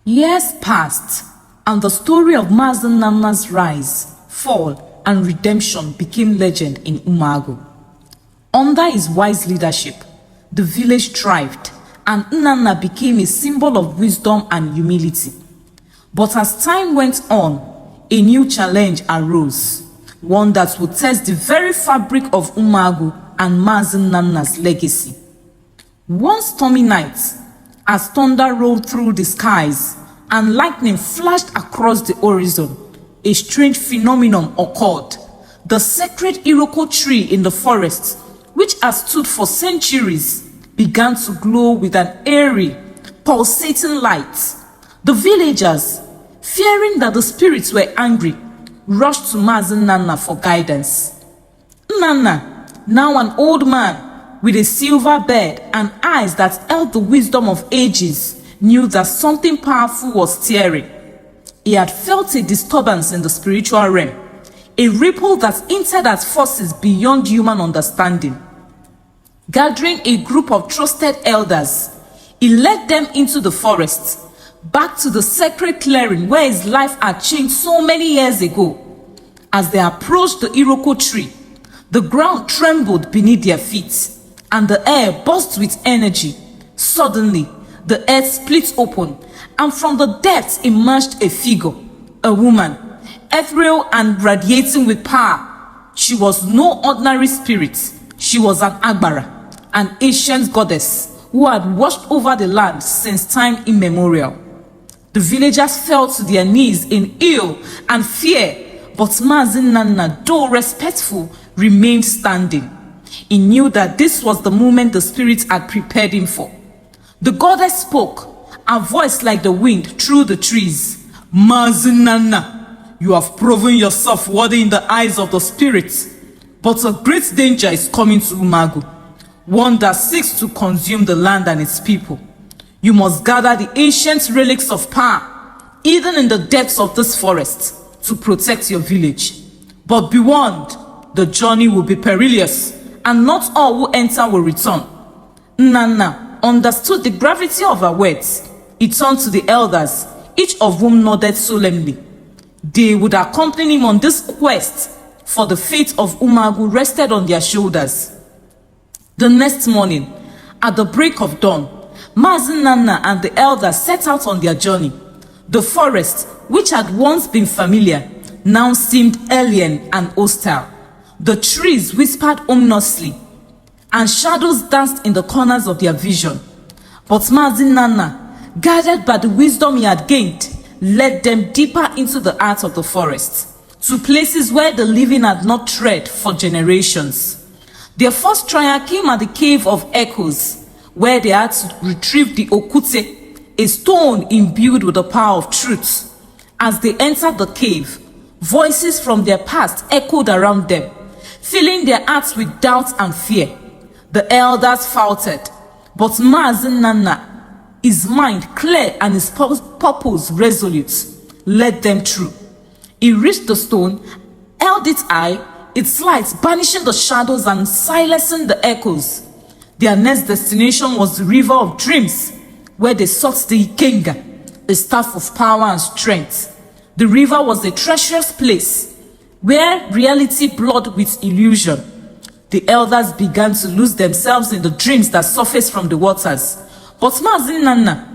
Years passed, and the story of Mazi Nnanna's rise, fall, and redemption became legend in Umuagu. Under his wise leadership, the village thrived, and Nnanna became a symbol of wisdom and humility. But as time went on, a new challenge arose, one that would test the very fabric of Umuagu and Mazi Nnanna's legacy. One stormy night, as thunder rolled through the skies and lightning flashed across the horizon, a strange phenomenon occurred. The sacred Iroko tree in the forest, which has stood for centuries, began to glow with an eerie, pulsating light. The villagers, fearing that the spirits were angry, rushed to Mazi Nnanna for guidance. Nnanna, now an old man with a silver beard and eyes that held the wisdom of ages, knew that something powerful was stirring. He had felt a disturbance in the spiritual realm, a ripple that hinted at forces beyond human understanding. Gathering a group of trusted elders, he led them into the forest, back to the sacred clearing where his life had changed so many years ago. As they approached the Iroko tree, the ground trembled beneath their feet, and the air buzzed with energy. Suddenly, the earth split open, and from the depths emerged a figure, a woman, ethereal and radiating with power. She was no ordinary spirit. She was an Agbara, an ancient goddess who had watched over the land since time immemorial. The villagers fell to their knees in awe and fear, but Mazi Nnanna, though respectful, remained standing. He knew that this was the moment the spirits had prepared him for. The goddess spoke, her voice like the wind through the trees. Mazi Nnanna, you have proven yourself worthy in the eyes of the spirits, but a great danger is coming to Umuagu, one that seeks to consume the land and its people. You must gather the ancient relics of power, even in the depths of this forest, to protect your village. But be warned, the journey will be perilous, and not all who enter will return. Nnanna understood the gravity of her words. He turned to the elders, each of whom nodded solemnly. They would accompany him on this quest, for the fate of Umuagu rested on their shoulders. The next morning, at the break of dawn, Mazi Nnanna and the elders set out on their journey. The forest, which had once been familiar, now seemed alien and hostile. The trees whispered ominously, and shadows danced in the corners of their vision. But Mazi Nnanna, guided by the wisdom he had gained, led them deeper into the heart of the forest, to places where the living had not tread for generations. Their first trial came at the Cave of Echoes, where they had to retrieve the Okute, a stone imbued with the power of truth. As they entered the cave, voices from their past echoed around them, filling their hearts with doubt and fear. The elders faltered, but Mazi Nnanna, his mind clear and his purpose resolute, led them through. He reached the stone, held it high, its light banishing the shadows and silencing the echoes. Their next destination was the River of Dreams, where they sought the Ikenga, a staff of power and strength. The river was a treacherous place, where reality blurred with illusion. The elders began to lose themselves in the dreams that surfaced from the waters. But Mazi Nnanna,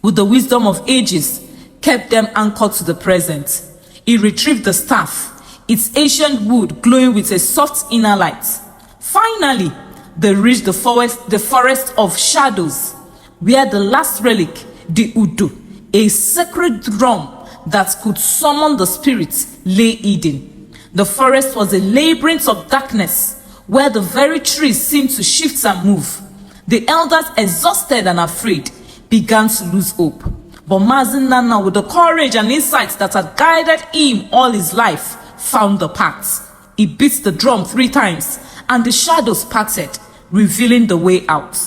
with the wisdom of ages, kept them anchored to the present. He retrieved the staff, its ancient wood glowing with a soft inner light. Finally, they reached the forest of shadows, where the last relic, the Udu, a sacred drum that could summon the spirits, lay hidden. The forest was a labyrinth of darkness, where the very trees seemed to shift and move. The elders, exhausted and afraid, began to lose hope. But Mazi Nnanna, with the courage and insight that had guided him all his life, found the path. He beat the drum 3 times, and the shadows parted, revealing the way out.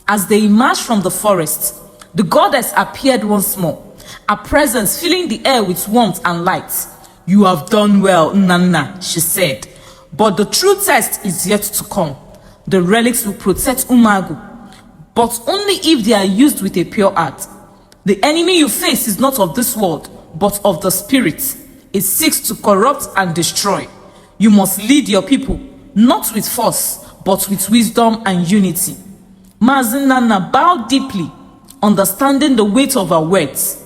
As they emerged from the forest, the goddess appeared once more, her presence filling the air with warmth and light. You have done well, Nnanna, she said. But the true test is yet to come. The relics will protect Umuagu, but only if they are used with a pure heart. The enemy you face is not of this world, but of the spirit. It seeks to corrupt and destroy. You must lead your people, not with force, but with wisdom and unity. Mazi Nnanna bowed deeply, understanding the weight of her words.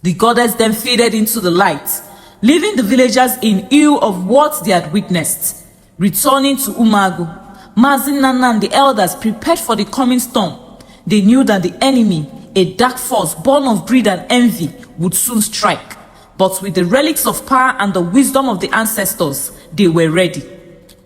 The goddess then faded into the light, leaving the villagers in awe of what they had witnessed. Returning to Umuagu, Mazi Nnanna and the elders prepared for the coming storm. They knew that the enemy, a dark force born of greed and envy, would soon strike. But with the relics of power and the wisdom of the ancestors, they were ready.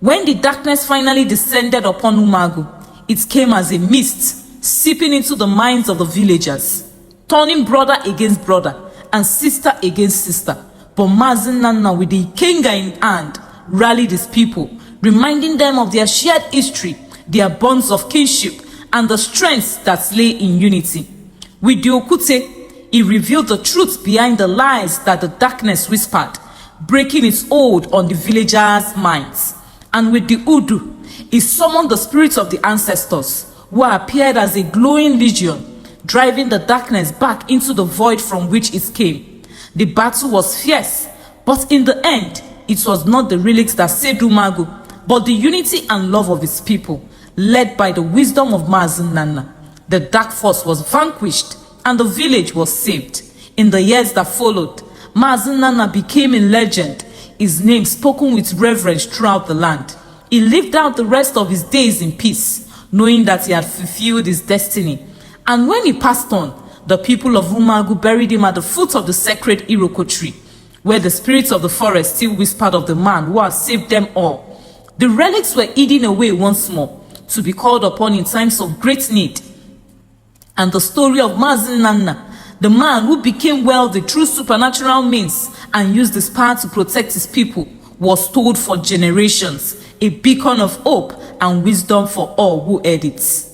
When the darkness finally descended upon Umuagu, it came as a mist, seeping into the minds of the villagers, turning brother against brother and sister against sister. But Mazi Nnanna, with the Ikenga in hand, rallied his people, reminding them of their shared history, their bonds of kinship, and the strengths that lay in unity. With the Okute, he revealed the truth behind the lies that the darkness whispered, breaking its hold on the villagers' minds. And with the Udu, he summoned the spirits of the ancestors, who appeared as a glowing legion, driving the darkness back into the void from which it came. The battle was fierce, but in the end, it was not the relics that saved Umuagu, but the unity and love of its people, led by the wisdom of Mazi Nnanna. The dark force was vanquished, and the village was saved. In the years that followed, Mazi Nnanna became a legend, his name spoken with reverence throughout the land. He lived out the rest of his days in peace, knowing that he had fulfilled his destiny. And when he passed on, the people of Umuagu buried him at the foot of the sacred Iroko tree, where the spirits of the forest still whispered of the man who had saved them all. The relics were hidden away once more, to be called upon in times of great need. And the story of Mazi Nnanna, the man who became wealthy through supernatural means and used his power to protect his people, was told for generations, a beacon of hope and wisdom for all who heard it.